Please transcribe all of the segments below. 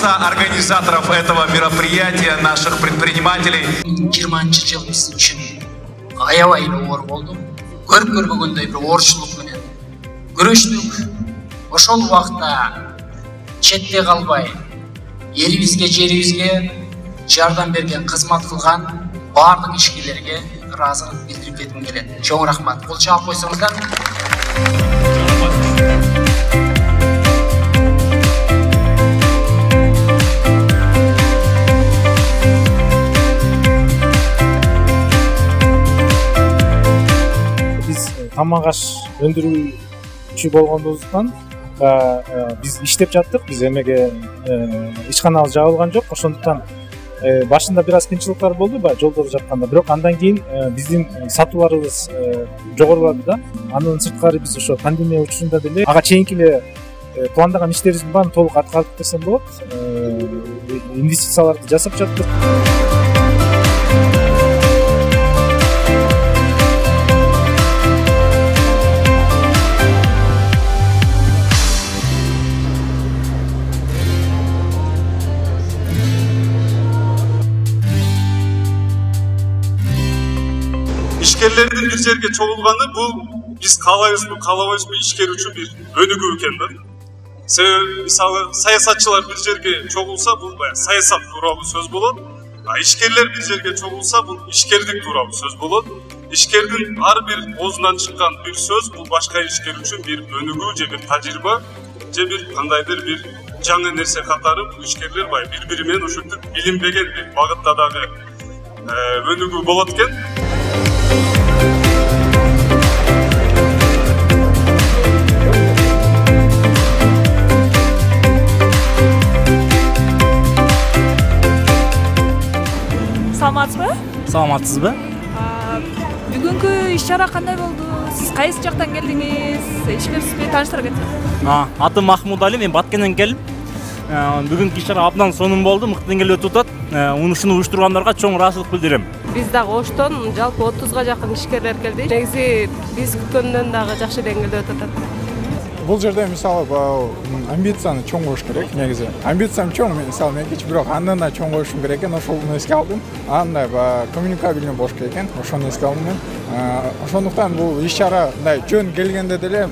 лица организаторов этого мероприятия, наших предпринимателей. 20 жыл биз үчүн аябай оор болду. Көрүп көрбөгөндөй бир оорчулук менен күрөштүк. Ошол убакта четте калбай элибизге, жерибизге жардам берген, кызмат кылган барлык ишкерлерге ыраазылык билдирип кетким келет. Чоң рахмат. Кол чаап койсоңуздар. Биз тамак аш өндүрүүчү болгондугубуздан биз иштеп жаттык. Биз эмеге ишканабыз жабылган жок. Ошондуктан башында бир аз кыйынчылыктар болду жолдорду жапканда, бирок андан кийин биздин сатууларыбыз жогорулады да. Андан сырткары биз ошо пандемия учурунда деле ага чейинки эле пландаган иштерибиздин баарын толук аткардык десем болот. Инвестицияларды жасап жаттык. İşkerlerin bir жерге чогулганы бул биз каалайбызбы ишкер үчүн бир өнүгүү экен да. Себеби мисалы саясатчылар бир жерге чогулса бул саясат тууралуу сөз болот. Ишкерлер бир жерге чогулса бул ишкердик тууралуу сөз болот. Ишкердин ар бир оозунан чыккан бир сөз бул башка ишкер үчүн бир өнүгүү же бир тажрыйба же бир кандайдыр бир жаңы нерсе катары бул ишкерлер бири-бири менен ушинтип билинбеген бир багытта дагы өнүгүү болот экен. Саламатсызбы? Саламатсызбы? Бүгүнкү иш-чара кандай болду? Сиз кайсы жактан келдиңиз? Ишкерсизби, тааныштырып кетсеңиз. Атым Махмуд Али, мен Баткенден келдим. Бүгүнкү иш-чара абдан сонун болду, мыкты деңгээлде өтүп атат. Ушуну уюштургандарга чоң ыраазычылык билдирем. Биз дагы Оштон жалпы 30га жакын ишкерлер келди. Негизи биз күткөндөн дагы жакшы деңгээлде өтүп атат. Бул жерде мисалы амбицияны чоң коюш керек. Негизи амбициям чоң, мисалы мен кичи, бирок андан да чоң коюшум керек экен. Ошону эске алдым. Андай коммуникабельный болуш керек экен. Ошону эске алдым мен. Ошондуктан бул иш-чара мындай жөн келгенде деле,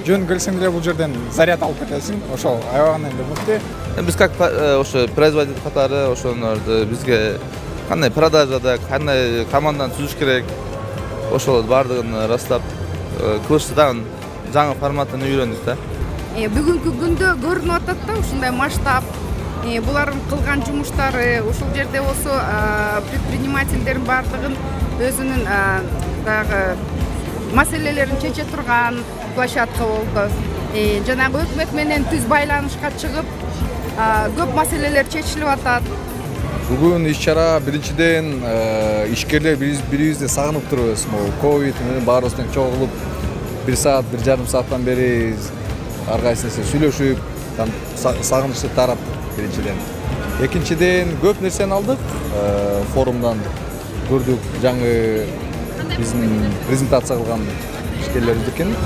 жөн келсең деле бул жерден заряд алып кетесиң. Ошол аябаган эле мыкты. Биз как ошо производитель катары ошолорду бизге кандай продажада, кандай команданы түзүш керек. Ошол бардыгын растап кылышты да жаңы форматын үйрөндүк да. Бүгүнкү күндө көрүнүп атат да ушундай масштаб. Булардын кылган жумуштары ушул жерде болсо предпринимательдердин бардыгын өзүнүн дагы маселелерин чече турган площадка болду. Жанагы өкмөт менен түз байланышка чыгып, көп маселелер чечилип атат. Бүгүн иш-чара биринчиден ишкерлер бири-бирибизди сагынып турбуз. Ковид менен баарыбыз тең чогулуп 1 saat, 1,5 saatten beri ар кайсы нерсе сүйлөшүп, сагынычты тарап биринчиден. Экинчиден көп нерсени алдык. Форумдан көрдүк, жаңы биздин презентация кылган ишкерлерди экен.